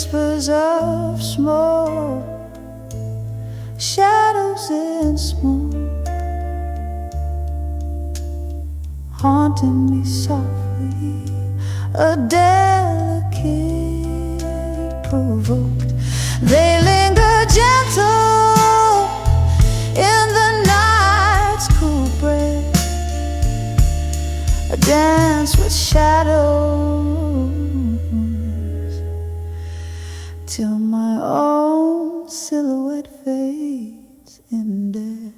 whispers of smoke, shadows in smoke, haunting me softly, a delicate provoked. They linger gentle in the night's cool breath, a dance with shadows, till my own silhouette fades in death.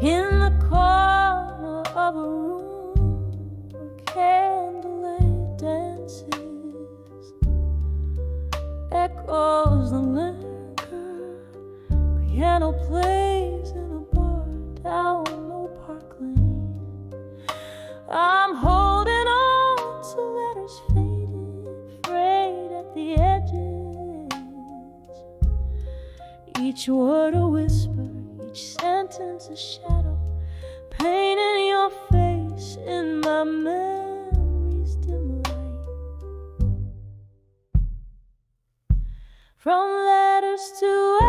In the corner of a room where candlelight dances, echoes the linger, piano plays in a bar down Old Park Lane. I'm holding on to letters faded, frayed at the edges, each word a whisper, each sentence a shadow, painting your face in my memory's dim light. From letters to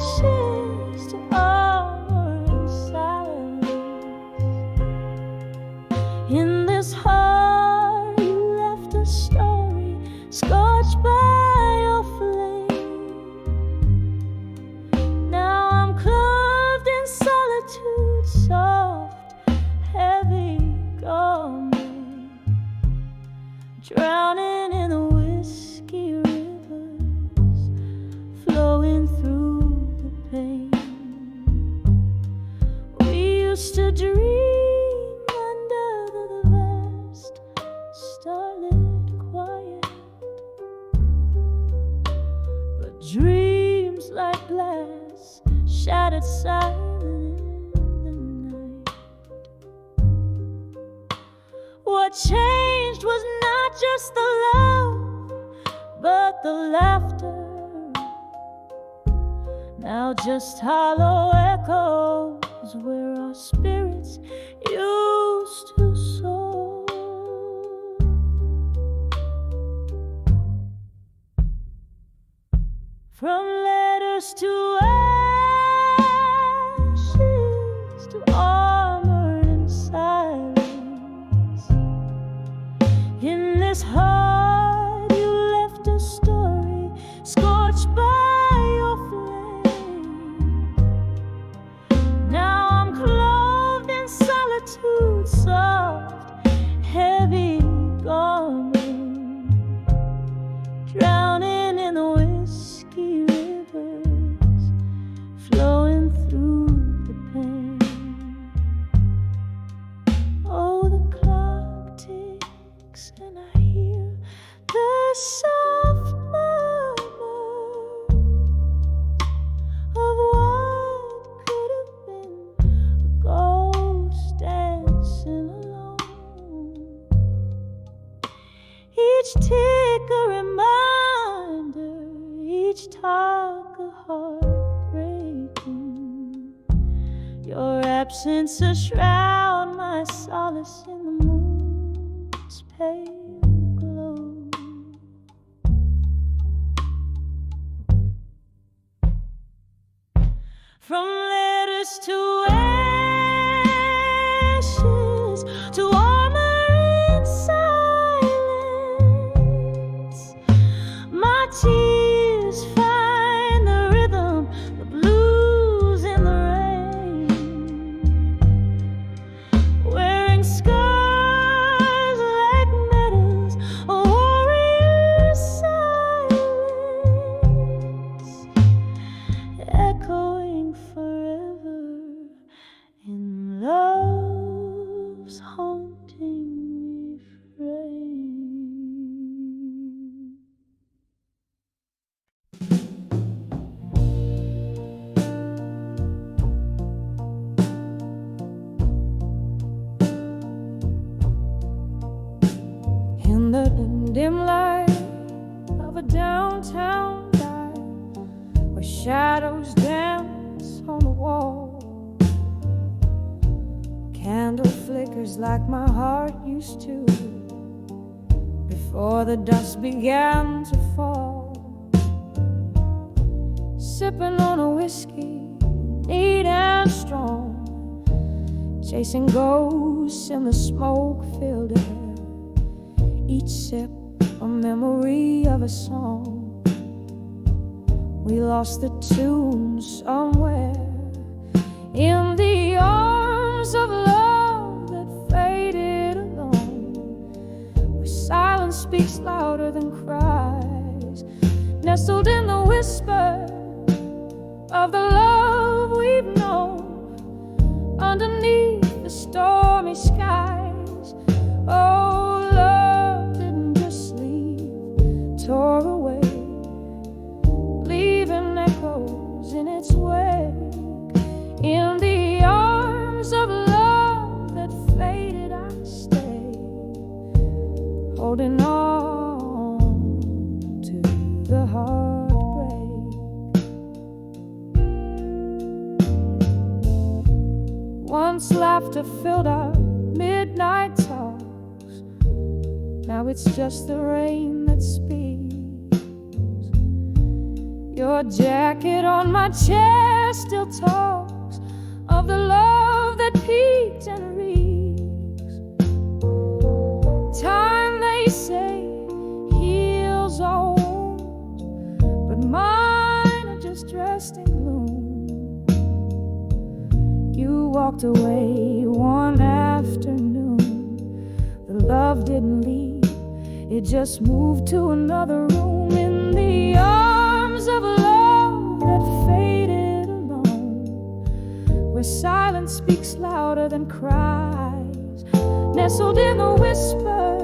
ashes, to armor and silence, in this heart you left a story scorched by your flame. Now I'm clothed in solitude, soft, heavy garment, drowning in the whiskey rivers, flowing through the pain. We used to dream under the vast starlit quiet, but dreams like glass shattered silent in the night. What changed was not just the love, but the laughter. Now just hollow echoes where our spirits used to soar. From letters to ashes, to armor and silence, in this heart you left a story scorched by your flame. Now I'm clothed in solitude, soft, heavy garment, drowning in the whiskey rivers, flowing through the pain. Oh, the clock ticks and I hear the soft murmur of what could have been a ghost dancing alone. Each tick a reminder, each talk a heartbreaking. Your absence a shroud, my solace in the moon's pale glow. From letters to ashes, to armor in silence, my tears find the rhythm, the blues in the rain. Wearing scars like medals, a warrior's silence, echoing forever in love. dim light of a downtown dive where shadows dance on the wall. Candle flickers like my heart used to before the dust began to fall. Sipping on a whiskey, neat and strong, chasing ghosts in the smoke-filled air. Each sip a memory of a song. We lost the tune somewhere in the arms of love that faded alone, where silence speaks louder than cries, nestled in the whisper of the love we've known, underneath the stormy skies. Oh, love didn't just leave, tore away, leaving echoes in its wake. In the arms of love that faded, I stay, holding on to the heartbreak. Once laughter filled our midnight talks, now it's just the rain that speaks. Your jacket on my chest still talks of the love that peaked and reeks. Time, they say, heals all wounds, but mine are just dressed in gloom. You walked away one afternoon. The love didn't leave, it just moved to another room. In the arms of love that faded alone, where silence speaks louder than cries, nestled in the whispers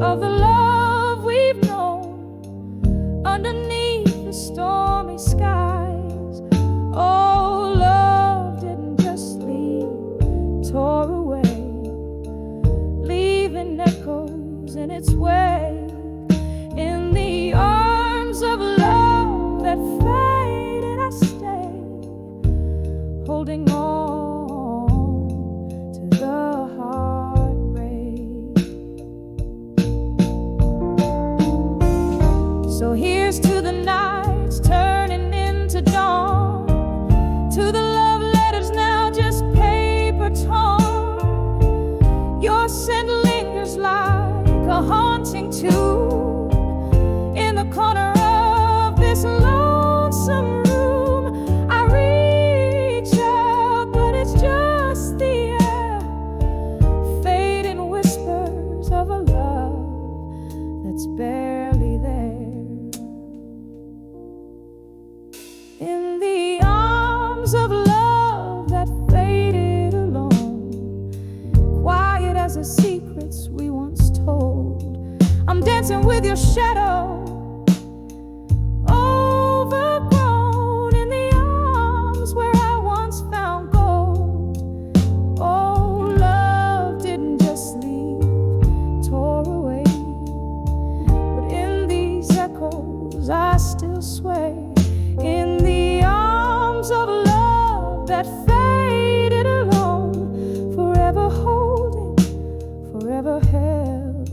of the love we've known, underneath the stormy skies. Oh, love didn't just leave, tore away, leaving echoes in its wake. In the arms of love that faded, I stay, holding on to the heartbreak. So here's to the nights turning into dawn, to the love letters now just paper torn. Your scent lingers like a haunting tune in the corner of this lonesome room. I reach out, but it's just the air, fading whispers of a love that's barely there. In the arms of love that faded alone, quiet as the secrets we once told, I'm dancing with your shadow, overgrown in the arms where I once found gold. Oh, love didn't just leave, tore away, but in these echoes I still sway. In the arms of love that faded alone, forever holding, forever held,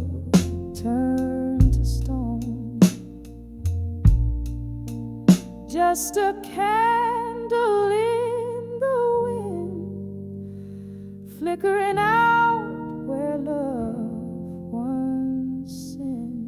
turned to stone. Just a candle in the wind, flickering out where love once sinned.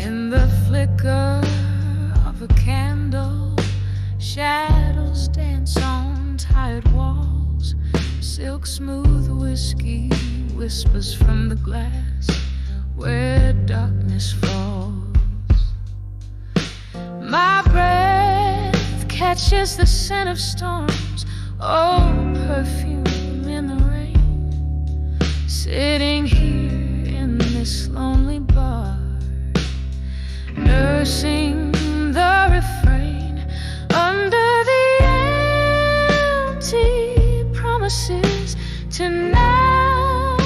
In the flicker of a candle, shadows dance on tired walls. Silk smooth whiskey whispers from the glass where darkness falls. My breath catches the scent of storms. Oh, perfume in the rain, sitting here in this lonely bar, nursing the refrain under the empty promises tonight.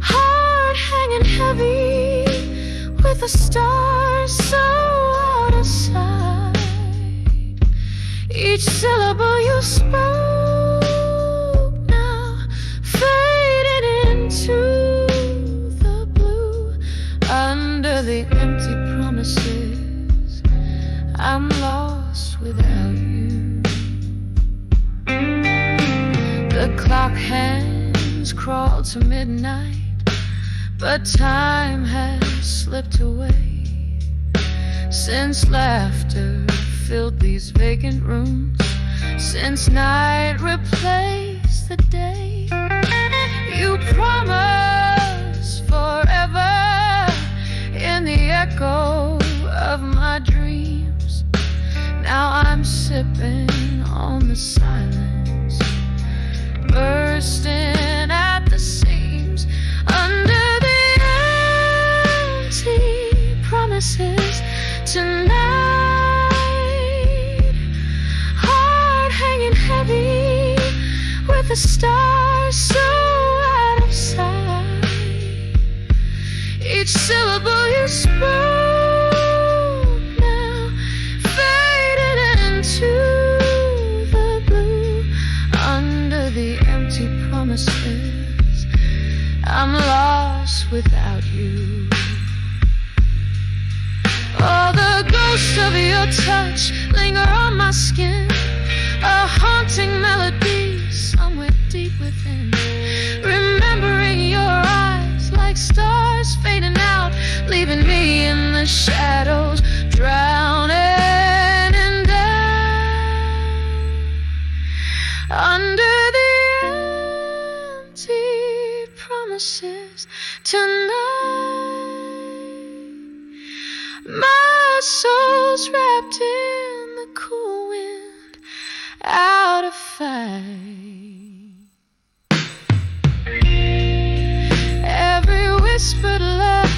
Heart hanging heavy with the stars so out of sight. Each syllable you spoke now faded into the blue. Under the empty promises, I'm lost without you. The clock hands crawl to midnight, but time has slipped away since laughter filled these vacant rooms, since night replaced the day. You promised forever in the echo of my dreams. Now I'm sipping on the silence, bursting at the seams. Under the empty promises tonight, heart hanging heavy with the stars so out of sight. Each syllable you spoke now faded into the blue. Under the empty promises, I'm lost without you. Oh, the ghost of your touch linger on my skin, a haunting melody somewhere deep within. Remembering your eyes like stars fading out, leaving me in the shadows, drowning in doubt. Under the empty promises tonight, my soul's wrapped in the cool wind, out of fight. Every whispered love,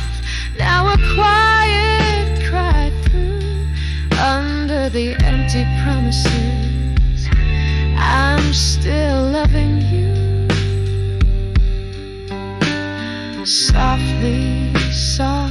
now a quiet cry through. Under the empty promises, I'm still loving you. Softly, softly